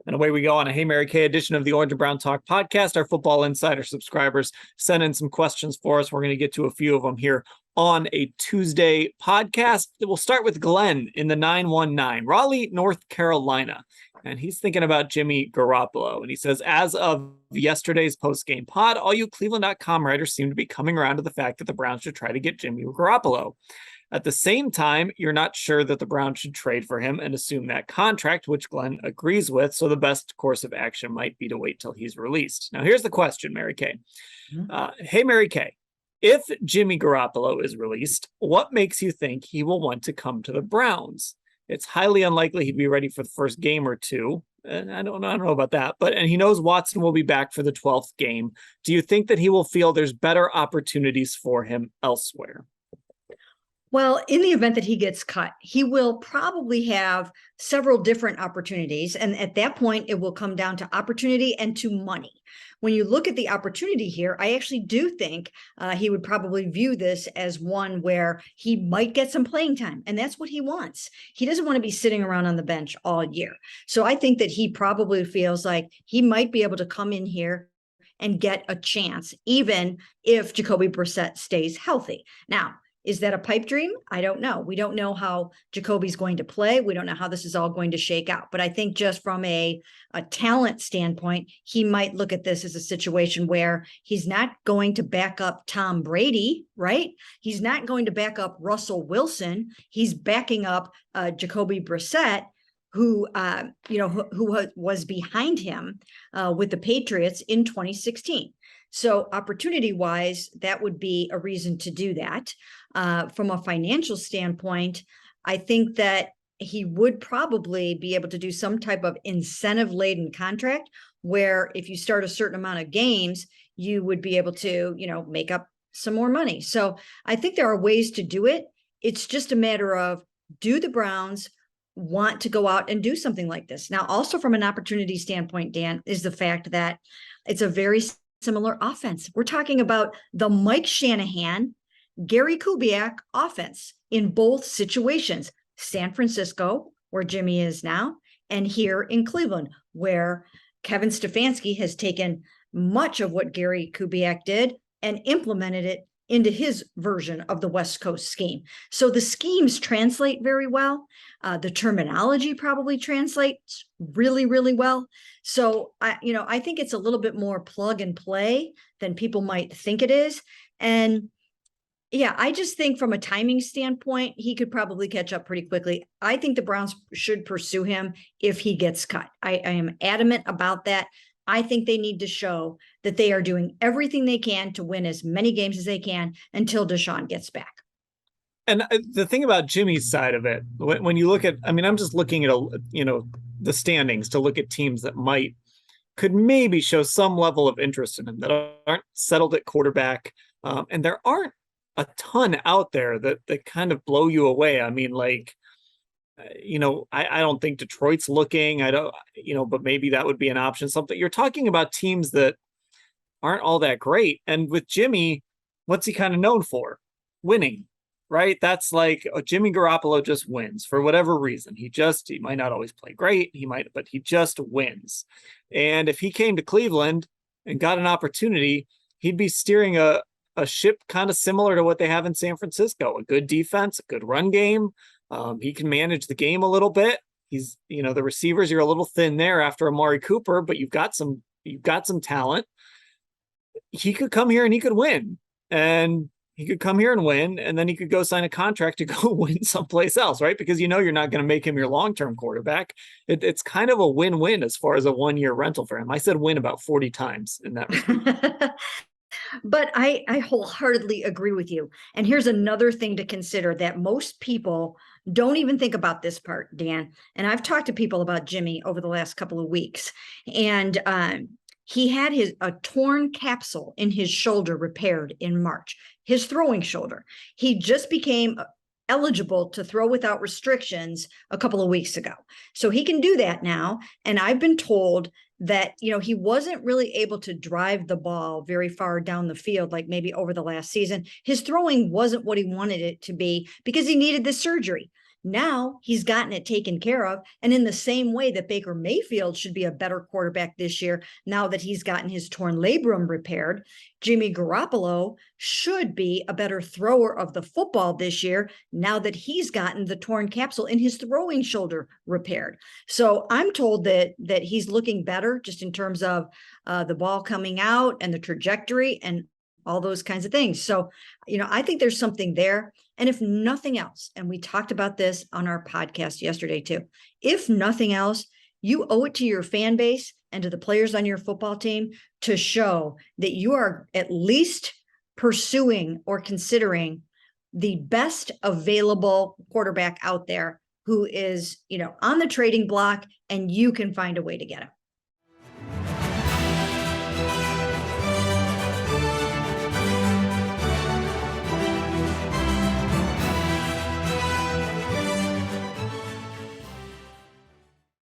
And away we go on a Hey Mary Kay edition of the Orange and Brown Talk podcast. Our Football Insider subscribers sent in some questions for us. We're going to get to a few of them here on a Tuesday podcast. We'll start with Glenn in the 919, Raleigh, North Carolina. And he's thinking about Jimmy Garoppolo. And he says, as of yesterday's post-game pod, all you cleveland.com writers seem to be coming around to the fact that the Browns should try to get Jimmy Garoppolo. At the same time, you're not sure that the Browns should trade for him and assume that contract, which Glenn agrees with. So the best course of action might be to wait till he's released. Now, here's the question, Mary Kay. Hey, Mary Kay, if Jimmy Garoppolo is released, what makes you think he will want to come to the Browns? It's highly unlikely he'd be ready for the first game or two. And I don't know about that, and he knows Watson will be back for the 12th game. Do you think that he will feel there's better opportunities for him elsewhere? Well, in the event that he gets cut, he will probably have several different opportunities. And at that point, it will come down to opportunity and to money. When you look at the opportunity here, I actually do think he would probably view this as one where he might get some playing time. And that's what he wants. He doesn't want to be sitting around on the bench all year. So I think that he probably feels like he might be able to come in here and get a chance, even if Jacoby Brissett stays healthy. Now, is that a pipe dream? I don't know. We don't know how Jacoby's going to play. We don't know how this is all going to shake out. But I think just from a talent standpoint, he might look at this as a situation where he's not going to back up Tom Brady, right? He's not going to back up Russell Wilson. He's backing up Jacoby Brissett, who was behind him with the Patriots in 2016. So opportunity-wise, that would be a reason to do that. From a financial standpoint, I think that he would probably be able to do some type of incentive-laden contract where if you start a certain amount of games, you would be able to, make up some more money. So I think there are ways to do it. It's just a matter of, do the Browns want to go out and do something like this? Now, also from an opportunity standpoint, Dan, is the fact that it's a very similar offense. We're talking about the Mike Shanahan, Gary Kubiak offense in both situations. San Francisco, where Jimmy is now, and here in Cleveland, where Kevin Stefanski has taken much of what Gary Kubiak did and implemented it into his version of the West Coast scheme. So the schemes translate very well. The terminology probably translates really, really well. So I think it's a little bit more plug and play than people might think it is. And yeah, I just think from a timing standpoint, he could probably catch up pretty quickly. I think the Browns should pursue him if he gets cut. I am adamant about that. I think they need to show that they are doing everything they can to win as many games as they can until Deshaun gets back. And the thing about Jimmy's side of it, when you look at, I'm just looking at, the standings to look at teams that could maybe show some level of interest in him that aren't settled at quarterback. And there aren't a ton out there that kind of blow you away. I don't think Detroit's looking. But maybe that would be an option. Something you're talking about teams that aren't all that great. And with Jimmy, what's he kind of known for? Winning, right? That's like Jimmy Garoppolo just wins for whatever reason. He might not always play great. But he just wins. And if he came to Cleveland and got an opportunity, he'd be steering a ship kind of similar to what they have in San Francisco, a good defense, a good run game. He can manage the game a little bit. He's, the receivers, you're a little thin there after Amari Cooper, but you've got some talent. He could come here and he could win, and he could come here and win, and then he could go sign a contract to go win someplace else, right? Because you're not going to make him your long-term quarterback. It's kind of a win-win as far as a one-year rental for him. I said win about 40 times in that. But I wholeheartedly agree with you. And here's another thing to consider that most people don't even think about this part, Dan. And I've talked to people about Jimmy over the last couple of weeks, and he had a torn capsule in his shoulder repaired in March, his throwing shoulder. He just became eligible to throw without restrictions a couple of weeks ago. So he can do that now. And I've been told that, he wasn't really able to drive the ball very far down the field, like maybe over the last season. His throwing wasn't what he wanted it to be because he needed the surgery. Now he's gotten it taken care of. And in the same way that Baker Mayfield should be a better quarterback this year, now that he's gotten his torn labrum repaired, Jimmy Garoppolo should be a better thrower of the football this year, now that he's gotten the torn capsule in his throwing shoulder repaired. So I'm told that he's looking better just in terms of the ball coming out and the trajectory and all those kinds of things. So, I think there's something there. And if nothing else, and we talked about this on our podcast yesterday too, if nothing else, you owe it to your fan base and to the players on your football team to show that you are at least pursuing or considering the best available quarterback out there who is, on the trading block, and you can find a way to get him.